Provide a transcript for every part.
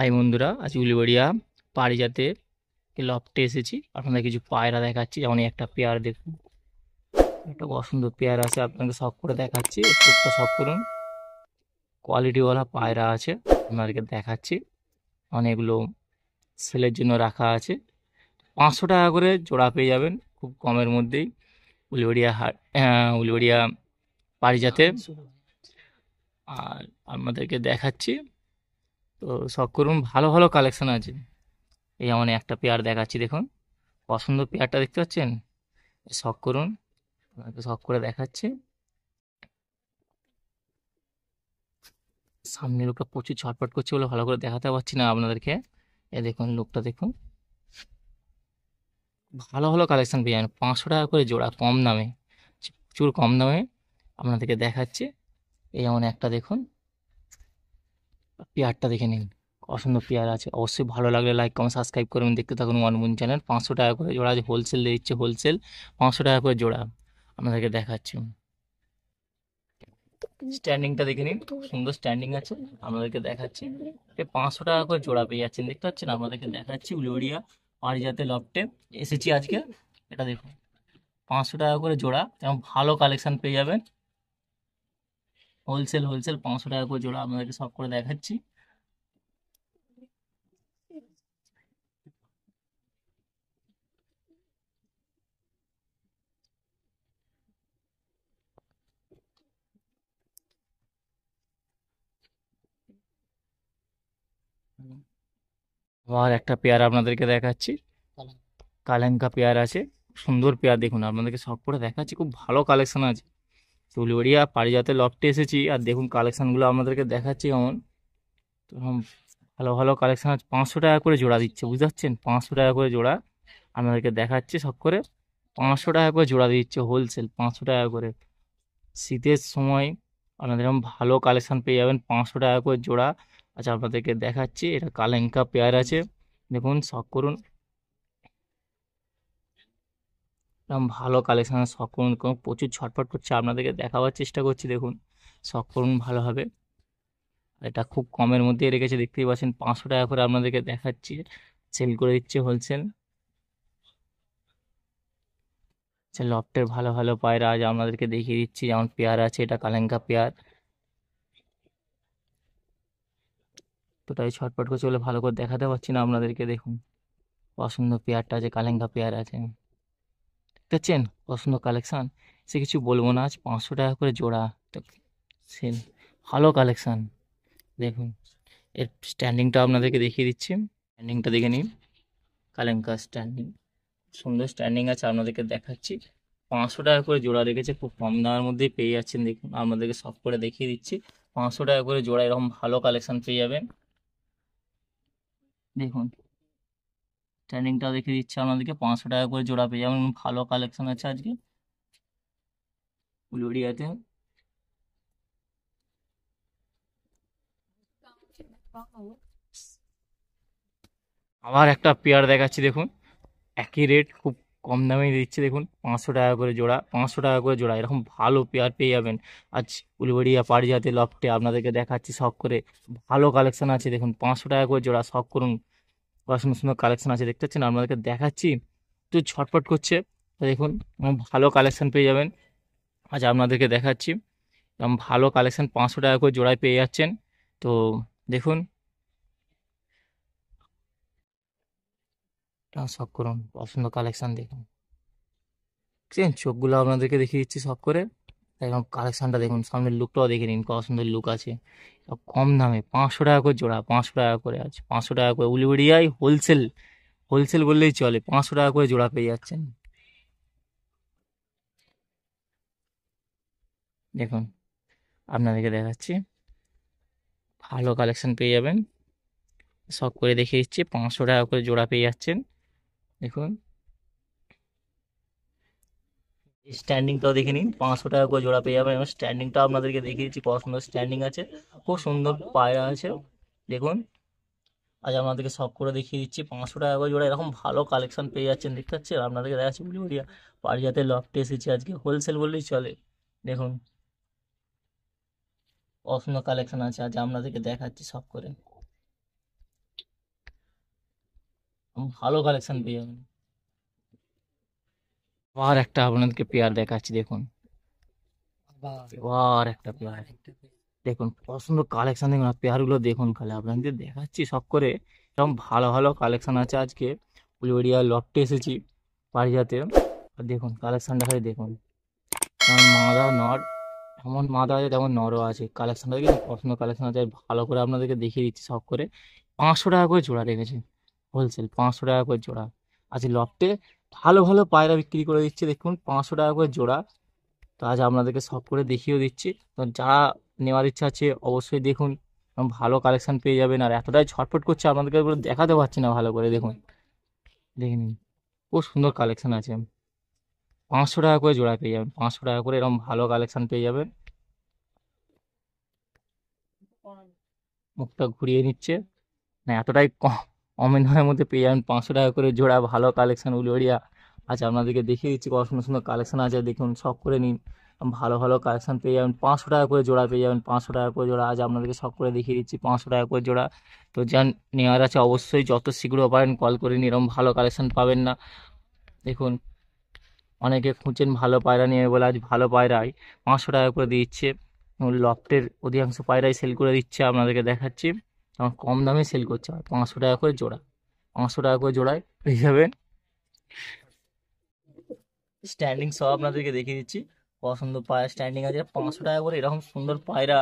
High বন্ধুরা, আজ উলুবেড়িয়া পারিজাতে লফটে এসেছি। আপনাদের কিছু পায়রা দেখাচ্ছি। যেমন এই একটা পেয়ার দেখুন, একটা অসুন্দর পেয়ার আছে, আপনাকে শখ করে দেখাচ্ছি। একটু একটা শখ করুন। কোয়ালিটিওয়ালা পায়রা আছে, আপনাদেরকে দেখাচ্ছি। অনেকগুলো সেলের জন্য রাখা আছে। 500 টাকা করে জোড়া পেয়ে যাবেন খুব কমের মধ্যেই উলুবেড়িয়া হাট, উলুবেড়িয়া পারিজাতে। আর আপনাদেরকে দেখাচ্ছি, তো শখ করুন। ভালো ভালো কালেকশন আছে। এই যেমন একটা পেয়ার দেখাচ্ছি, দেখুন পছন্দ পেয়ারটা দেখতে পাচ্ছেন। শখ করুন, আপনাকে শখ করে দেখাচ্ছি। সামনের লোকটা প্রচুর ছটফট করছে বলে ভালো করে দেখাতে পারছি না আপনাদেরকে। এ দেখুন লোকটা দেখুন। ভালো ভালো কালেকশন পেয়ে যাবেন 500 টাকা করে জোড়া, কম দামে, প্রচুর কম দামে আপনাদেরকে দেখাচ্ছি। এই যেমন একটা দেখুন, পেয়ারটা দেখে নিন। অসুন্দর পেয়ার আছে। অবশ্যই ভালো লাগলে লাইক কমেন্ট সাবস্ক্রাইব করবেন। দেখতে থাকুন ওয়ান চ্যানেল। 500 টাকা করে জোড়া আছে, হোলসেল দিচ্ছে, হোলসেল 500 টাকা করে জোড়া আপনাদেরকে দেখাচ্ছি। স্ট্যান্ডিংটা দেখে নিন, খুব সুন্দর স্ট্যান্ডিং আছে, আপনাদেরকে দেখাচ্ছি। 500 টাকা করে জোড়া পেয়ে যাচ্ছেন, দেখতে পাচ্ছেন। আপনাদেরকে দেখাচ্ছি উলুবেড়িয়া পারিজাতে লফটে এসেছি আজকে। এটা দেখুন 500 টাকা করে জোড়া, এবং ভালো কালেকশন পেয়ে যাবেন। হোলসেল হোলসেল 500 টাকা করে জোড়া আপনাদেরকে সব করে দেখাচ্ছি। আবার একটা পেয়ার আপনাদেরকে দেখাচ্ছি, কালেঙ্কা পেয়ার আছে, সুন্দর পেয়ার দেখুন। আপনাদেরকে সব করে দেখাচ্ছি, খুব ভালো কালেকশন আছে। উলুবেড়িয়া পারিজাতে লফটে এসেছি, আর দেখুন কালেকশনগুলো আপনাদেরকে দেখাচ্ছি কেমন। তো ভালো ভালো কালেকশন আছে। 500 টাকা করে জোড়া দিচ্ছে, বুঝতে পারছেন। 500 টাকা করে জোড়া আপনাদেরকে দেখাচ্ছি সব করে। 500 টাকা করে জোড়া দিচ্ছে, হোলসেল 500 টাকা করে। শীতের সময় আপনাদের এরকম ভালো কালেকশন পেয়ে যাবেন 500 টাকা করে জোড়া। আচ্ছা আপনাদেরকে দেখাচ্ছি, এটা কালেঙ্কা পেয়ার আছে, দেখুন শখ করুন। এরকম ভালো কালেকশন শখ করুন। প্রচুর ছটফট করছে, আপনাদেরকে দেখাবার চেষ্টা করছি, দেখুন শখ করুন ভালোভাবে। এটা খুব কমের মধ্যেই রেখেছে, দেখতেই পাচ্ছেন। 500 টাকা করে আপনাদেরকে দেখাচ্ছি, সেল করে দিচ্ছে হোলসেল। আচ্ছা লফটের ভালো ভালো পায়রা আজ আপনাদেরকে দেখিয়ে দিচ্ছি। যেমন পেয়ার আছে, এটা কালেঙ্কা পেয়ার। তো তাই ছটফট করছে বলে ভালো করে দেখাতে পারছি না আপনাদেরকে। দেখুন পছন্দ পেয়ারটা আছে, কালেঙ্কা পেয়ার আছে, দেখছেন। পছন্দ কালেকশন, সে কিছু বলবো না। আজ 500 টাকা করে জোড়া, তো সেল, ভালো কালেকশন। দেখুন এর স্ট্যান্ডিংটা আপনাদেরকে দেখিয়ে দিচ্ছি। স্ট্যান্ডিংটা দেখে নিন, কালেঙ্কা স্ট্যান্ডিং, সুন্দর স্ট্যান্ডিং আছে, আপনাদেরকে দেখাচ্ছি। 500 টাকা করে জোড়া রেখেছে, খুব কম দামের মধ্যেই পেয়ে যাচ্ছেন। দেখুন আপনাদেরকে সব করে দেখিয়ে দিচ্ছি। 500 টাকা করে জোড়া এরকম ভালো কালেকশন পেয়ে যাবেন। দেখুন স্ট্যান্ডিংটাও দেখিয়ে দিচ্ছি আপনাদেরকে। 500 টাকা করে জোড়া পেয়ে যাবেন, ভালো কালেকশন আছে আজকে উলুবেড়িয়াতে। আবার একটা পেয়ার দেখাচ্ছি, দেখুন একই রেট, খুব কম দামে দিচ্ছে। দেখুন 500 টাকা করে জোড়া, 500 টাকা করে জোড়া এরকম ভালো পেয়ার পেয়ে যাবেন আজ উলুবেড়িয়া পারিজাতে লফটে। আপনাদেরকে দেখাচ্ছি শখ করে, ভালো কালেকশন আছে। দেখুন 500 টাকা করে জোড়া, শখ করুন। কত সুন্দর সুন্দর কালেকশন আছে, দেখতে পাচ্ছেন। আপনাদেরকে দেখাচ্ছি, একটু ছটফট করছে, তো দেখুন ভালো কালেকশন পেয়ে যাবেন আজ আপনাদেরকে দেখাচ্ছি। এরকম ভালো কালেকশন 500 টাকা করে জোড়ায় পেয়ে যাচ্ছেন। তো দেখুন, শখ করুন, পছন্দ কালেকশন দেখুন। দেখছেন চোখগুলো আপনাদেরকে দেখিয়ে দিচ্ছি সব করে। একদম কালেকশনটা দেখুন, সামনের লুকটাও দেখে নিন, কত সুন্দর লুক আছে। সব কম দামে 500 টাকা করে জোড়া, 500 টাকা করে আছে, 500 টাকা করে উলুবেড়িয়ায় হোলসেল, হোলসেল বললেই চলে। 500 টাকা করে জোড়া পেয়ে যাচ্ছেন। দেখুন আপনাদেরকে দেখাচ্ছি, ভালো কালেকশন পেয়ে যাবেন। সব করে দেখিয়ে দিচ্ছি, 500 টাকা করে জোড়া পেয়ে যাচ্ছেন। দেখুন স্ট্যান্ডিংটাও দেখে নিন, 500 টাকা করে জোড়া পেয়ে যাবেন। এবং স্ট্যান্ডিংটা আপনাদেরকে দেখিয়ে দিচ্ছি, কত সুন্দর স্ট্যান্ডিং আছে, খুব সুন্দর পায়রা আছে। দেখুন আজ আপনাদেরকে সব করে দেখিয়ে দিচ্ছি। 500 টাকা করে জোড়া এরকম ভালো কালেকশন পেয়ে যাচ্ছেন, দেখতে পাচ্ছেন। আপনাদেরকে দেখাচ্ছি উলুবেড়িয়া পারিজাতে লফটে এসেছি আজকে, হোলসেল বললেই চলে। দেখুন অসুন্দর কালেকশন আছে আজ আপনাদেরকে দেখাচ্ছি সব করে। ভালো কালেকশন পেয়ে যাবেন। আবার একটা আপনাদেরকে পেয়ার দেখাচ্ছি দেখুন, আবার একটা পেয়ার দেখুন, কত সুন্দর কালেকশন দেখুন, আর পেয়ারগুলো দেখুন খালি আপনাদের দেখাচ্ছি সব করে। এরকম ভালো ভালো কালেকশন আছে আজকে। উলুবেড়িয়া লফটে এসেছি পারিজাতে, আর দেখুন কালেকশনটা খালি দেখুন, যেমন মাদা নর, এমন মাদা আছে তেমন নরও আছে। কালেকশনটা দেখি কত সুন্দর কালেকশন আছে, ভালো করে আপনাদেরকে দেখিয়ে দিচ্ছি সব করে। 500 টাকা করে জোড়া রেখেছে, হোলসেল 500 টাকা করে জোড়া। আজ লফটে ভালো ভালো পায়রা বিক্রি করে দিচ্ছে দেখুন, 500 টাকা করে জোড়া। তো আজ আপনাদেরকে সব করে দেখিয়েও দিচ্ছি। তো যারা নেওয়ার ইচ্ছা আছে অবশ্যই দেখুন, ভালো কালেকশন পেয়ে যাবেন। আর এতটাই ছটফট করছে আপনাদেরকে পুরো দেখাতে পারছি না, ভালো করে দেখুন, দেখে নিন, খুব সুন্দর কালেকশন আছে। 500 টাকা করে জোড়া পেয়ে যাবেন, 500 টাকা করে এরকম ভালো কালেকশন পেয়ে যাবেন। মুখটা ঘুরিয়ে নিচ্ছে না, এতটাই কমের দামের মধ্যে পেয়ে যাবেন 500 টাকা করে জোড়া ভালো কালেকশন উলুবেড়িয়া। আচ্ছা আপনাদেরকে দেখিয়ে দিচ্ছি কত সুন্দর সুন্দর কালেকশন আছে, দেখুন সব করে নিন। ভালো ভালো কালেকশন পেয়ে যাবেন, 500 টাকা করে জোড়া পেয়ে যাবেন, 500 টাকা করে জোড়া। আজ আপনাদেরকে সব করে দেখিয়ে দিচ্ছি 500 টাকা করে জোড়া। তো যান নেওয়ার আছে অবশ্যই যত শীঘ্র পারেন কল করে নিন, এরকম ভালো কালেকশন পাবেন না। দেখুন অনেকে খুঁজছেন ভালো পায়রা নিয়ে বলে, আজ ভালো পায়রাই 500 টাকা করে দিচ্ছে। লফটের অধিকাংশ পায়রাই সেল করে দিচ্ছে, আপনাদেরকে দেখাচ্ছি আমার কম দামে সেল করছে। আর 500 টাকা করে জোড়া, 500 টাকা করে জোড়ায় পেয়ে যাবেন। স্ট্যান্ডিং সব আপনাদেরকে দেখিয়ে দিচ্ছি, পছন্দ পায়রা স্ট্যান্ডিং আছে 500 টাকা করে, এরকম সুন্দর পায়রা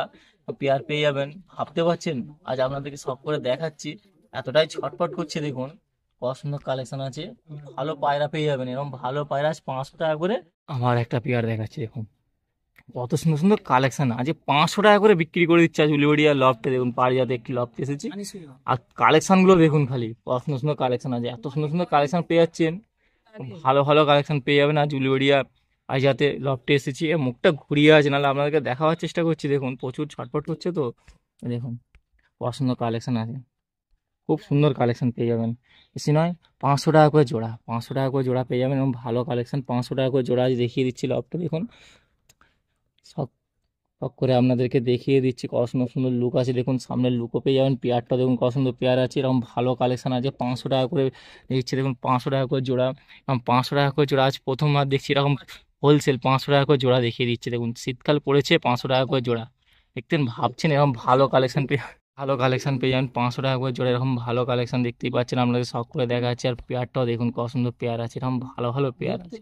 পেয়ার পেয়ে যাবেন। ভাবতে পারছেন, আজ আপনাদেরকে সব করে দেখাচ্ছি, এতটাই ছটফট করছে দেখুন, পছন্দ কালেকশন আছে, ভালো পায়রা পেয়ে যাবেন। এরকম ভালো পায়রা আজ 500 টাকা করে। আমার একটা পেয়ার দেখাচ্ছি দেখুন, কত সুন্দর সুন্দর কালেকশন আজ 500 টাকা করে বিক্রি করে দিচ্ছে আজ উলুবেড়িয়া লফটে। দেখুন পারিজাতে একটি লফটে এসেছি, আর কালেকশন গুলো দেখুন খালি, কত সুন্দর সুন্দর কালেকশন আছে, এত সুন্দর সুন্দর কালেকশন পেয়ে যাচ্ছেন। ভালো ভালো কালেকশন পেয়ে যাবেন আজ উলুবেড়িয়া পারিজাতে লফটে এসেছি। মুখটা ঘুরিয়ে আছে, নাহলে আপনাদেরকে দেখাবার চেষ্টা করছি, দেখুন প্রচুর ছটফট করছে তো। দেখুন পছন্দ কালেকশন আছে, খুব সুন্দর কালেকশন পেয়ে যাবেন। বেশি নয়, 500 টাকা করে জোড়া, 500 টাকা করে জোড়া পেয়ে যাবেন এবং ভালো কালেকশন 500 টাকা করে জোড়া আজ দেখিয়ে দিচ্ছি লফটে। দেখুন সব সব করে আপনাদেরকে দেখিয়ে দিচ্ছি, কত সুন্দর সুন্দর লুক আছে দেখুন, সামনের লুকও পেয়ে যাবেন। পেয়ারটা দেখুন কত সুন্দর পেয়ার আছে, এরকম ভালো কালেকশন আছে। 500 টাকা করে দিচ্ছে দেখুন, 500 টাকা করে জোড়া, এবং 500 টাকা করে জোড়া আজ প্রথমবার দেখছি এরকম হোলসেল 500 টাকা করে জোড়া দেখিয়ে দিচ্ছে দেখুন। শীতকাল পড়েছে, 500 টাকা করে জোড়া দেখতেন, ভাবছেন এরকম ভালো কালেকশন পেয়ে, ভালো কালেকশন পেয়ে যাবেন 500 টাকা করে জোড়া। এরকম ভালো কালেকশন দেখতেই পাচ্ছেন, আপনাদের শখ করে দেখা যাচ্ছে। আর পেয়ারটাও দেখুন কত সুন্দর পেয়ার আছে, এরকম ভালো ভালো পেয়ার আছে,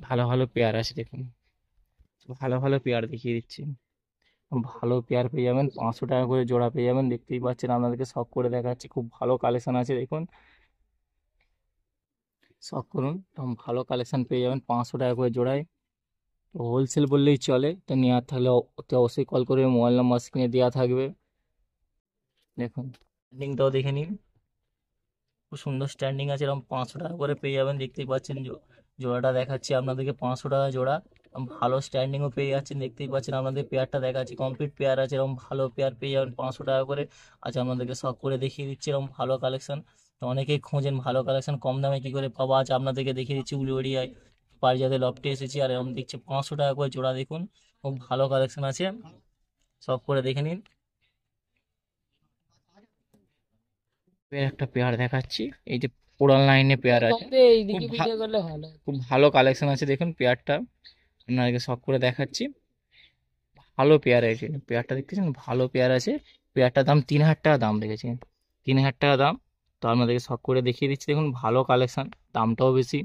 ভালো ভালো পেয়ার আছে দেখুন, ভালো ভালো পেয়ার দেখিয়ে দিচ্ছি। ভালো পেয়ার পেয়ে যাবেন, 500 টাকা করে জোড়া পেয়ে যাবেন, দেখতেই পাচ্ছেন আপনাদেরকে শখ করে দেখাচ্ছি, খুব ভালো কালেকশন আছে দেখুন, শখ করুন, এরকম ভালো কালেকশন পেয়ে যাবেন 500 টাকা করে জোড়ায়। তো হোলসেল বললেই চলে, তো নেওয়ার থাকলে অতি অবশ্যই কল করবে, মোবাইল নাম্বার স্ক্রিনে দেওয়া থাকবে। দেখুন স্ট্যান্ডিংটাও দেখে নিন, খুব সুন্দর স্ট্যান্ডিং আছে, এরকম 500 টাকা করে পেয়ে যাবেন। দেখতেই পাচ্ছেন জোড়াটা দেখাচ্ছি আপনাদেরকে 500 টাকা জোড়া, ভালো স্ট্যান্ডিংও পেয়ে যাচ্ছেন। দেখতেই পাচ্ছেন আপনাদের পেয়ারটা দেখাচ্ছি, কমপ্লিট পেয়ার আছে, এরকম ভালো পেয়ার পেয়ে যাবেন 500 টাকা করে। আজ আপনাদেরকে শখ করে দেখিয়ে দিচ্ছি এরকম ভালো কালেকশন। তো অনেকেই খোঁজেন ভালো কালেকশন কম দামে কী করে পাবো, আজ আপনাদেরকে দেখিয়ে দিচ্ছি উলুবেড়িয়ায় পারিজাতে লফটে এসেছি। আর এরকম দেখছি 500 টাকা করে জোড়া দেখুন, খুব ভালো কালেকশন আছে, সব করে দেখে নিন। একটা পেয়ার দেখাচ্ছি, এই যে পোড়াল লাইনে পেয়ার আছে, খুব ভালো কালেকশন আছে দেখুন পেয়ারটা, আপনাদেরকে শখ করে দেখাচ্ছি, ভালো পেয়ার আছে পেয়ারটা, দেখতেছেন ভালো পেয়ার আছে। পেয়ারটার দাম 3,000 টাকা দাম রেখেছে, 3,000 টাকা দাম। তো আপনাদেরকে শখ করে দেখিয়ে দিচ্ছি দেখুন, ভালো কালেকশন, দামটাও বেশি,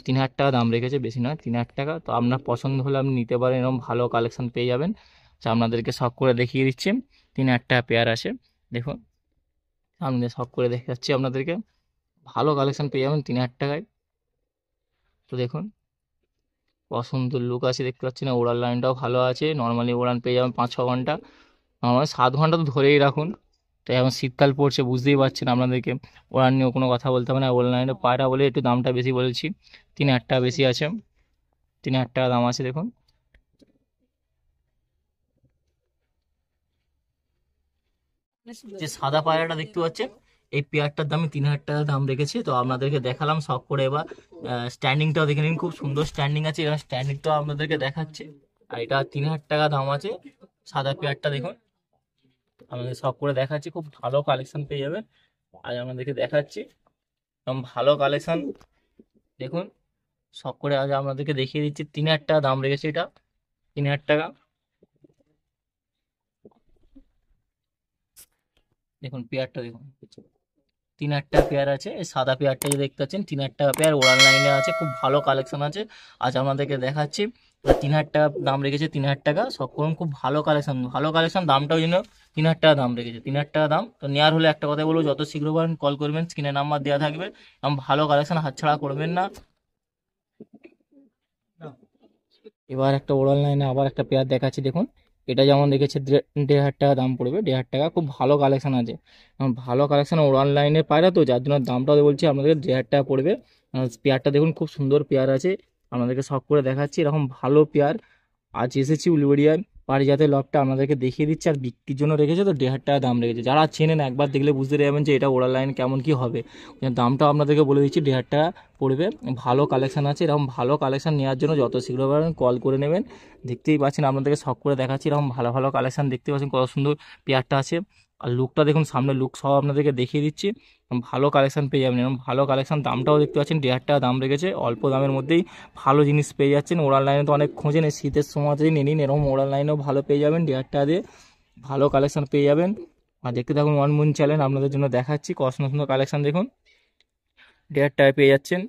3,000 টাকা দাম রেখেছে, বেশি নয় 3,000 টাকা। তো আপনার পছন্দ হলে আপনি নিতে পারেন, এরকম ভালো কালেকশন পেয়ে যাবেন। তো আপনাদেরকে শখ করে দেখিয়ে দিচ্ছি, 3,000 টাকা পেয়ার আছে দেখুন, সামনে শখ করে দেখাচ্ছি আপনাদেরকে, ভালো কালেকশন পেয়ে যাবেন 3,000 টাকায়। তো দেখুন কত সুন্দর লুক আছে, দেখতে পাচ্ছি না, ওড়ার লাইনটাও ভালো আছে, নর্মালি উড়ান পেয়ে যাবেন 5-6 ঘন্টা, নর্মালি 7 ঘন্টা তো ধরেই রাখুন। তো এখন শীতকাল পড়ছে বুঝতেই পারছেন, আপনাদেরকে ওড়ান নিয়েও কোনো কথা বলতে হবে না, ওড়ার লাইনে পায়রা বলে একটু দামটা বেশি বলেছি, 3,000 টাকা বেশি আছে, 3,000 টাকা দাম আছে দেখুন। যে সাদা পায়রাটা দেখতে পাচ্ছেন, এই পেয়ারটার দামই 3,000 টাকা দাম রেখেছে। তো আপনাদেরকে দেখালাম শখ করে, এবার স্ট্যান্ডিংটাও দেখে নিন, খুব সুন্দর স্ট্যান্ডিং আছে, এবার স্ট্যান্ডিংটাও আপনাদেরকে দেখাচ্ছে। আর এটা 3,000 টাকা দাম আছে, সাদা পেয়ারটা দেখুন, আপনাদের শখ করে দেখাচ্ছি, খুব ভালো কালেকশন পেয়ে যাবেন। আজ আপনাদেরকে দেখাচ্ছি, এবং ভালো কালেকশন দেখুন শখ করে আজ আপনাদেরকে দেখিয়ে দিচ্ছি। 3,000 টাকা দাম রেখেছে এটা, 3,000 টাকা। দেখুন পেয়ারটা দেখুন, 3,000 টাকা পেয়ার আছে। এই সাদা পেয়ারটা যে দেখতে পাচ্ছেন 3,000 টাকা পেয়ার, ওরাল লাইনে আছে, খুব ভালো কালেকশন আছে। আজ আপনাদেরকে দেখাচ্ছি। 3,000 টাকা দাম রেখেছে, 3,000 টাকা। সব করুন, খুব ভালো কালেকশন, ভালো কালেকশন। দামটাও জন্য 3,000 টাকা দাম রেখেছে, 3,000 টাকা দাম। তো নেওয়ার হলে একটা কথা বলবো, যত শীঘ্র পারেন কল করবেন, স্ক্রিনে নাম্বার দেওয়া থাকবে। এবং ভালো কালেকশন হাতছাড়া করবেন না। এবার একটা ওরাল লাইনে আবার একটা পেয়ার দেখাচ্ছি দেখুন। এটা যেমন রেখেছে 1,500 টাকা দাম পড়বে, 1,500 টাকা। খুব ভালো কালেকশন আছে, ভালো কালেকশন ওরাল লাইনের পায়রা, তো যার জন্য দামটাও বলছি আপনাদের 1,500 টাকা পড়বে। পেয়ারটা দেখুন, খুব সুন্দর পেয়ার আছে, আপনাদেরকে শখ করে দেখাচ্ছি। এরকম ভালো পেয়ার আজ এসেছি উলুবেড়িয়ার পারিজাতের লটটা আপনাদেরকে দেখিয়ে দিচ্ছি। আর বিক্রির জন্য রেখেছে, তো 1,500 টাকা দাম রেখেছে। যারা চেনেন একবার দেখলে বুঝতে যাবেন যে এটা ওরাল লাইন কেমন কি হবে। দামটাও আপনাদেরকে বলে দিচ্ছি, 1,500 টাকা পড়বে। ভালো কালেকশন আছে, এরকম ভালো কালেকশন নেওয়ার জন্য যত শীঘ্র পারেন কল করে নেবেন। দেখতেই পাচ্ছেন, আপনাদেরকে শখ করে দেখাচ্ছি। এরকম ভালো ভালো কালেকশন দেখতে পাচ্ছেন, কত সুন্দর পেয়ারটা আছে। আর লুকটা দেখুন, সামনে লুক সহ আপনাদেরকে দেখিয়ে দিচ্ছি। ভালো কালেকশন পেয়ে যাবেন, এরকম ভালো কালেকশন। দামটাও দেখতে পাচ্ছেন, 1,500 টাকা দাম রেখেছে। অল্প দামের মধ্যেই ভালো জিনিস পেয়ে যাচ্ছেন। ওরাল লাইনে তো অনেক খোঁজেন, এই শীতের সময়তেই নিয়ে নিন। এরকম ওরাল লাইনেও ভালো পেয়ে যাবেন, 1,500 টাকা দিয়ে ভালো কালেকশন পেয়ে যাবেন। আর দেখতে থাকুন ওয়ান মুন চ্যানেল, আপনাদের জন্য দেখাচ্ছি কত সুন্দর সুন্দর কালেকশন দেখুন, 1,500 টাকায় পেয়ে যাচ্ছেন।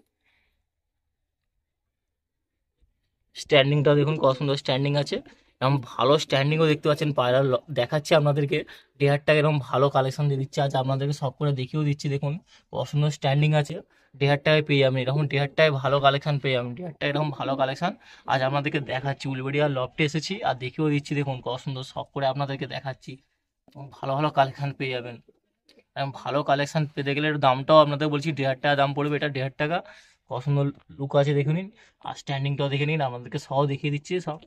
স্ট্যান্ডিংটা দেখুন, কত সুন্দর স্ট্যান্ডিং আছে, এরকম ভালো স্ট্যান্ডিংও দেখতে পাচ্ছেন পায়রা। দেখাচ্ছি আপনাদেরকে, 1,500 টাকা এরকম ভালো কালেকশন দিয়ে দিচ্ছে। আজ আপনাদেরকে সব করে দেখিয়েও দিচ্ছি, দেখুন কত সুন্দর স্ট্যান্ডিং আছে। 1,500 টাকায় পেয়ে যাবেন, এরকম 1,500 টাকায় ভালো কালেকশন পেয়ে যাবেন, 1,500 টাকা এরকম ভালো কালেকশন। আজ আপনাদেরকে দেখাচ্ছি, উলুবেড়িয়ার লফটে এসেছি আর দেখিয়েও দিচ্ছি, দেখুন কত সুন্দর সব করে আপনাদেরকে দেখাচ্ছি। ভালো ভালো কালেকশন পেয়ে যাবেন। ভালো কালেকশন পেতে গেলে এর দামটাও আপনাদের বলছি, 1,500 টাকা দাম পড়বে এটা, 1,500 টাকা। কত সুন্দর লুক আছে দেখে নিন, আর স্ট্যান্ডিংটাও দেখে নিন, আমাদেরকে সহ দেখিয়ে দিচ্ছি সব।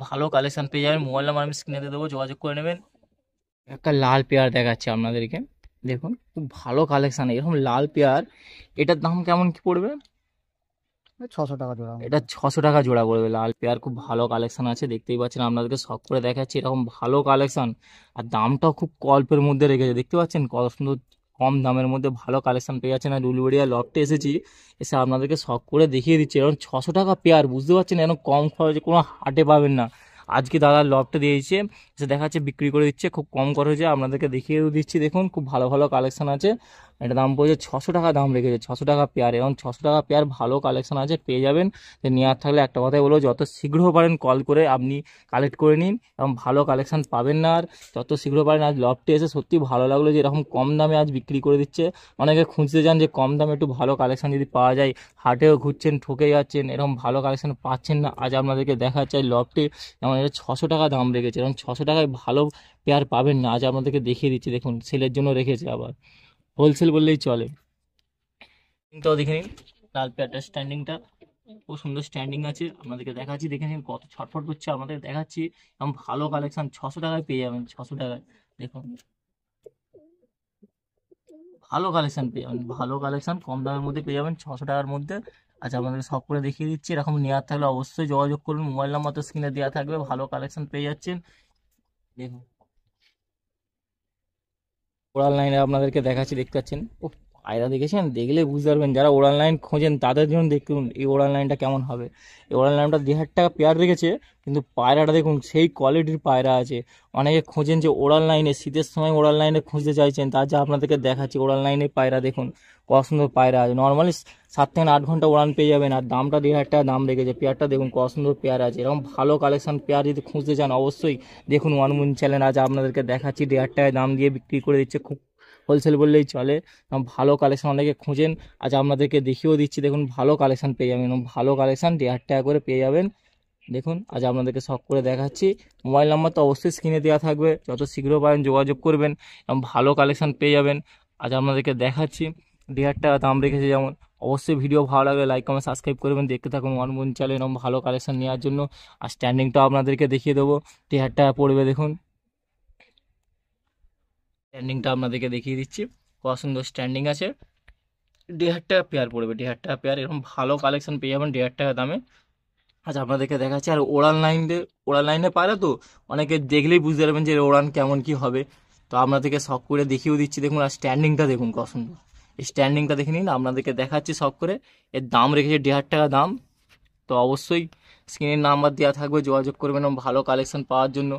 ভালো কালেকশন পেয়ে যাবেন। মোবাইল নাম্বার আমি স্ক্রিনে দিয়ে দেবো, যোগাযোগ করে নেবেন। একটা লাল পেয়ার দেখাচ্ছি আপনাদেরকে, দেখুন খুব ভালো কালেকশন। এরকম লাল পেয়ার, এটার দাম কেমন কি পড়বে? 600 টাকা জোড়া। এটা 600 টাকা জোড়া পড়বে। লাল পেয়ার, খুব ভালো কালেকশন আছে, দেখতেই পাচ্ছেন। আপনাদেরকে শখ করে দেখাচ্ছি, এরকম ভালো কালেকশন। আর দামটাও খুব অল্পের মধ্যে রেখেছে, দেখতে পাচ্ছেন কত সুন্দর কম দামের মধ্যে ভালো কালেকশন পেয়ে যাচ্ছেন। আর উলুবেড়িয়া লফটে এসেছি, এসে আপনাদেরকে শখ করে দেখিয়ে দিচ্ছি। এরকম 600 টাকা পেয়ার, বুঝতে পারছেন এরকম কম খরচে কোনো হাটে পাবেন না। আজকে দাদা লফটে দিয়েছে, এসে দেখাচ্ছে বিক্রি করে দিচ্ছে খুব কম খরচে, আপনাদেরকে দেখিয়ে দিচ্ছি। দেখুন খুব ভালো ভালো কালেকশন আছে। এটা দাম পড়েছে 600 টাকা দাম রেখেছে, 600 টাকা পেয়ার। এবং 600 টাকা পেয়ার ভালো কালেকশন আছে, পেয়ে যাবেন। তো নেওয়ার থাকলে একটা কথাই বলবো, যত শীঘ্র পারেন কল করে আপনি কালেক্ট করে নিন, এবং ভালো কালেকশন পাবেন না। আর যত শীঘ্র পারেন, আজ লফটে এসে সত্যি ভালো লাগলো যে এরকম কম দামে আজ বিক্রি করে দিচ্ছে। অনেকে খুঁজতে যান যে কম দামে একটু ভালো কালেকশন যদি পাওয়া যায়, হাটেও ঘুরছেন ঠকে যাচ্ছেন, এরকম ভালো কালেকশন পাচ্ছেন না। আজ আপনাদেরকে দেখা চাই লফটে, যেমন এটা 600 টাকা দাম রেখেছে, এবং 600 টাকায় ভালো পেয়ার পাবেন না। আজ আপনাদেরকে দেখিয়ে দিচ্ছি, দেখুন সেলের জন্য রেখেছে, আবার হোলসেল বললেই চলে। স্ট্যান্ডিংটাও দেখে নিন, লাল পেয়ারটার স্ট্যান্ডিংটা খুব সুন্দর স্ট্যান্ডিং আছে, আপনাদেরকে দেখাচ্ছি। দেখে নিন কত ছটফট করছে, আমাদের দেখাচ্ছি। এবং ভালো কালেকশন 600 টাকায় পেয়ে যাবেন, 600 টাকায়। দেখুন ভালো কালেকশন পেয়ে যাবেন, ভালো কালেকশন কম দামের মধ্যে পেয়ে যাবেন, 600 টাকার মধ্যে। আচ্ছা আপনাদের সব করে দেখিয়ে দিচ্ছি। এরকম নেওয়ার থাকলে অবশ্যই যোগাযোগ করুন, মোবাইল নাম্বার তো স্ক্রিনে দেওয়া থাকবে। ভালো কালেকশন পেয়ে যাচ্ছেন, দেখুন ওরাল লাইনে আপনাদেরকে দেখাচ্ছি, দেখতে পাচ্ছেন। ও পায়রা দেখেছেন, দেখলে বুঝতে পারবেন, যারা ওরাল লাইন খোঁজেন তাদের জন্য দেখুন এই ওরাল লাইনটা কেমন হবে। এই ওরাল লাইনটা 1,500 টাকা পেয়ার রেখেছে, কিন্তু পায়রাটা দেখুন সেই কোয়ালিটির পায়রা আছে। অনেকে খোঁজেন যে ওরাল লাইনে, শীতের সময় ওরাল লাইনে খুঁজতে চাইছেন, তার যা আপনাদেরকে দেখাচ্ছি। ওরাল লাইনের পায়রা দেখুন কত সুন্দর পায়রা আছে, নর্মালি 7 থেকে 8 ঘন্টা উড়ান পেয়ে যাবেন। আর দামটা 1,500 টাকা দাম রেখেছে। পেয়ারটা দেখুন কত সুন্দর পেয়ার আছে, এরকম ভালো কালেকশন পেয়ার যদি খুঁজতে চান অবশ্যই দেখুন ওয়ান মুন চ্যানেল। আজ আপনাদেরকে দেখাচ্ছি, 1,500 টাকায় দাম দিয়ে বিক্রি করে দিচ্ছে, খুব হোলসেল বললেই চলে। ভালো কালেকশন অনেকে খুঁজেন, আজ আপনাদেরকে দেখিয়েও দিচ্ছি। দেখুন ভালো কালেকশন পেয়ে যাবেন, ভালো কালেকশন 1,500 টাকা করে পেয়ে যাবেন। দেখুন আজ আপনাদেরকে শখ করে দেখাচ্ছি। মোবাইল নাম্বার তো অবশ্যই স্ক্রিনে দেওয়া থাকবে, যত শীঘ্র পারেন যোগাযোগ করবেন, এবং ভালো কালেকশন পেয়ে যাবেন। আজ আপনাদেরকে দেখাচ্ছি, 1,500 টাকা দাম রেখেছে যেমন। অবশ্যই ভিডিও ভালো লাগলে লাইক কমেন্ট সাবস্ক্রাইব করবেন, দেখতে থাকুন ওয়ান মুন চ্যানেল, এবং ভালো কালেকশন নেওয়ার জন্য। আর স্ট্যান্ডিংটাও আপনাদেরকে দেখিয়ে দেবো, 1,500 টাকা পড়বে। দেখুন স্ট্যান্ডিংটা আপনাদেরকে দেখিয়ে দিচ্ছি, কত সুন্দর স্ট্যান্ডিং আছে। 1,500 টাকা পেয়ার পড়বে, 1,500 টাকা পেয়ার। এরকম ভালো কালেকশন পেয়ে যাবেন 1,500 টাকা দামে। আচ্ছা আপনাদেরকে দেখাচ্ছি। আর ওড়ান লাইনে পায়রা তো অনেকে দেখলেই বুঝতে পারবেন যে ওড়ান কেমন কি হবে। তো আপনাদেরকে শখ করে দেখিয়েও দিচ্ছি, দেখুন। আর স্ট্যান্ডিংটা দেখুন কত সুন্দর, স্ট্যান্ডিংটা দেখে নিন, আপনাদেরকে দেখাচ্ছি সব করে। এর দাম রেখেছে 1,500 টাকা দাম। তো অবশ্যই স্ক্রিনের নাম্বার দেওয়া থাকবে, যোগাযোগ করবেন এবং ভালো কালেকশন পাওয়ার জন্য।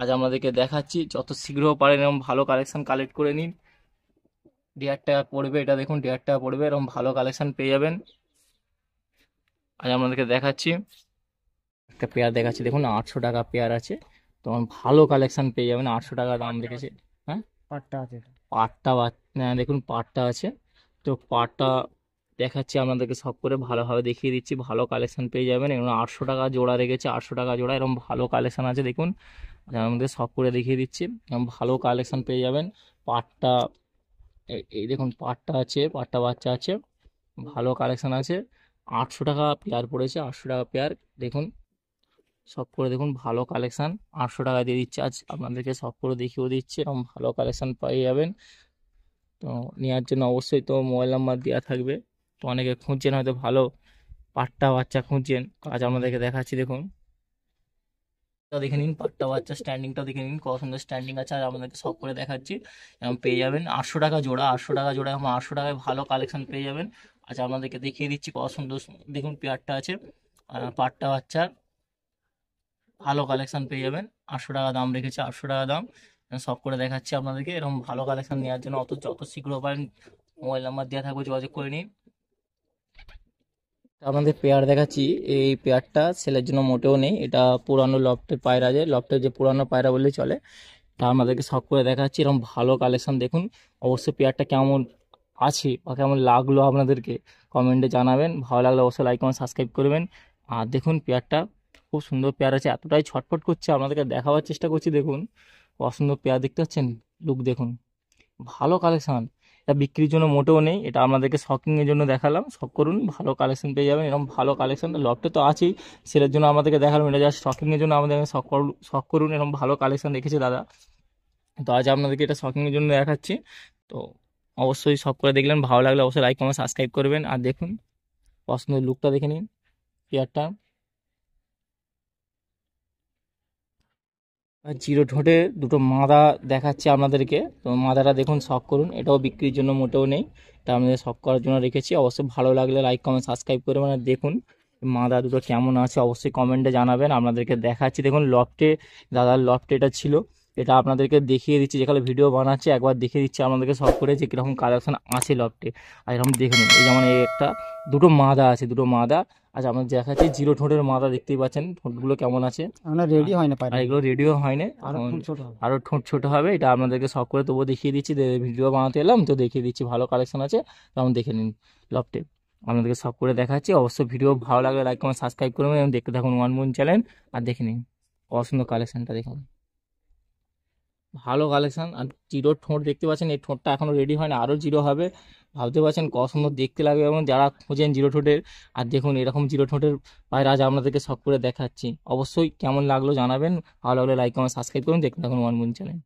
আজ আপনাদেরকে দেখাচ্ছি, যত শীঘ্র পারেন এরকম ভালো কালেকশন কালেক্ট করে নিন। 1,500 টাকা পড়বে, এটা দেখুন 1,500 টাকা পড়বে, এরকম ভালো কালেকশন পেয়ে যাবেন। আজ আপনাদেরকে দেখাচ্ছি একটা পেয়ার, দেখাচ্ছি দেখুন 800 টাকা পেয়ার আছে। তো ভালো কালেকশন পেয়ে যাবেন, 800 টাকা দাম রেখেছে। হ্যাঁ, পাটটা আছে এটা। পাটটা দেখুন পাটটা আছে। তো পাটটা দেখাচ্ছি আপনাদেরকে সব করে, ভালোভাবে দেখিয়ে দিচ্ছি, ভালো কালেকশন পেয়ে যাবেন। এগুলো 800 টাকা জোড়া রেখেছে, 800 টাকা জোড়া, এরকম ভালো কালেকশন আছে দেখুন। আমাদের সব করে দেখিয়ে দিচ্ছি, এরকম ভালো কালেকশন পেয়ে যাবেন। পাটটা এই দেখুন, পাটটা আছে, পাটটা বাচ্চা আছে, ভালো কালেকশন আছে। 800 টাকা পেয়ার পড়েছে, 800 টাকা পেয়ার দেখুন। সব করে দেখুন ভালো কালেকশন, 800 টাকা দিয়ে দিচ্ছে আজ আপনাদেরকে, সব করে দেখিয়েও দিচ্ছে, এরকম ভালো কালেকশন পেয়ে যাবেন। তো নেওয়ার জন্য অবশ্যই তো মোবাইল নাম্বার দেওয়া থাকবে। তো অনেকে খুঁজছেন হয়তো ভালো পাট্টা বাচ্চা খুঁজছেন, তো আজ আপনাদেরকে দেখাচ্ছি দেখুন। তো দেখে নিন পাট্টা বাচ্চা স্ট্যান্ডিংটা দেখে নিন, কত সুন্দর স্ট্যান্ডিং আছে। আর আপনাদেরকে সব করে দেখাচ্ছি, এবং পেয়ে যাবেন 800 টাকা জোড়া, 800 টাকা জোড়া, এবং 800 টাকায় ভালো কালেকশন পেয়ে যাবেন। আচ্ছা আপনাদেরকে দেখিয়ে দিচ্ছি কত সুন্দর দেখুন পেয়ারটা আছে, পাট্টা বাচ্চার ভালো কালেকশন পেয়ে যাবেন। 800 টাকা দাম রেখেছে, 800 টাকা দাম। সব করে দেখাচ্ছি আপনাদেরকে, এরকম ভালো কালেকশন নেওয়ার জন্য যত শীঘ্র পারেন মোবাইল নাম্বার দেওয়া থাকবে, যোগাযোগ করে নিন। আপনাদের পেয়ার দেখাচ্ছি, এই পেয়ারটা সেলের জন্য মোটেও নেই, এটা পুরানো লফটের পায়রা, যে লফটের যে পুরানো পায়রা বললেই চলে। তা আমাদেরকে শখ করে দেখাচ্ছি, এরকম ভালো কালেকশন দেখুন। অবশ্যই পেয়ারটা কেমন আছে বা কেমন লাগলো আপনাদেরকে কমেন্টে জানাবেন। ভালো লাগলে অবশ্যই লাইক কমেন্ট সাবস্ক্রাইব করবেন। আর দেখুন পেয়ারটা খুব সুন্দর পেয়ার আছে, এতটাই ছটফট করছে, আপনাদেরকে দেখাবার চেষ্টা করছি দেখুন। কত সুন্দর পেয়ার দেখতে পাচ্ছেন, লুক দেখুন, ভালো কালেকশন। এটা বিক্রির জন্য মোটেও নেই, এটা আপনাদেরকে শখিংয়ের জন্য দেখালাম। শখ করুন, ভালো কালেকশন পেয়ে যাবেন, এরকম ভালো কালেকশন। লফটে তো আছেই, সেলের জন্য আমাদেরকে দেখালাম, এটা জাস্ট শখিংয়ের জন্য আমাদের শখ করুন, এরকম ভালো কালেকশন রেখেছে দাদা। তো আজ আপনাদেরকে এটা শখিংয়ের জন্য দেখাচ্ছি। তো অবশ্যই সব করে দেখলেন, ভালো লাগলে অবশ্যই লাইক কমেন্ট সাবস্ক্রাইব করবেন। আর দেখুন পছন্দ লুকটা দেখে নিন পেয়ারটা। আর জিরো ঠোঁটে দুটো মাদা দেখাচ্ছে আপনাদেরকে, তো মাদাটা দেখুন, শখ করুন, এটাও বিক্রির জন্য মোটেও নেই, এটা আমাদের শখ করার জন্য রেখেছি। অবশ্যই ভালো লাগলে লাইক কমেন্ট সাবস্ক্রাইব করবেন। আর দেখুন মাদা দুটো কেমন আছে অবশ্যই কমেন্টে জানাবেন। আপনাদেরকে দেখাচ্ছি দেখুন, লফটে দাদার লফটে এটা ছিল, এটা আপনাদেরকে দেখিয়ে দিচ্ছি, যেখানে ভিডিও বানাচ্ছে একবার দেখিয়ে দিচ্ছি আপনাদেরকে সব করে, যে কীরকম কালেকশন আছে লফটে। আর এরকম দেখে নিন, এই যেমন এই একটা দুটো মাদা আছে, দুটো মাদা। আচ্ছা আপনাদের দেখাচ্ছি জিরো ঠোঁটের মাদা, দেখতেই পাচ্ছেন ঠোঁটগুলো কেমন আছে। আমরা রেডি হয় না আর পায়রা, এগুলো রেডিও হয়নি, আরো এখন খুব ছোট হবে। আরও ঠোঁট ছোট হবে। এটা আপনাদেরকে শখ করে তবুও দেখিয়ে দিচ্ছি, ভিডিও বানাতে এলাম তো দেখিয়ে দিচ্ছি, ভালো কালেকশন আছে, তখন দেখে নিন লফটে। আপনাদেরকে সব করে দেখাচ্ছি। অবশ্যই ভিডিও ভালো লাগলে লাইক কমেন্ট সাবস্ক্রাইব করবেন এবং দেখতে থাকুন ওয়ান মুন চ্যানেল। আর দেখে নিন পছন্দ কালেকশনটা দেখুন, ভালো কালেকশন। আর জিরোর ঠোঁট দেখতে পাচ্ছেন, এই ঠোঁটটা এখনও রেডি হয় না, আরও জিরো হবে। ভাবতে পারছেন কত সুন্দর দেখতে লাগবে, এবং যারা খুঁজেন জিরো ঠোঁটের। আর দেখুন এরকম জিরো ঠোঁটের পায়রা আজ আপনাদেরকে সব করে দেখাচ্ছি। অবশ্যই কেমন লাগলো জানাবেন, ভালো লাগলে লাইক কমেন্ট সাবস্ক্রাইব করুন, দেখতে থাকুন ওয়ান মুন চ্যানেল।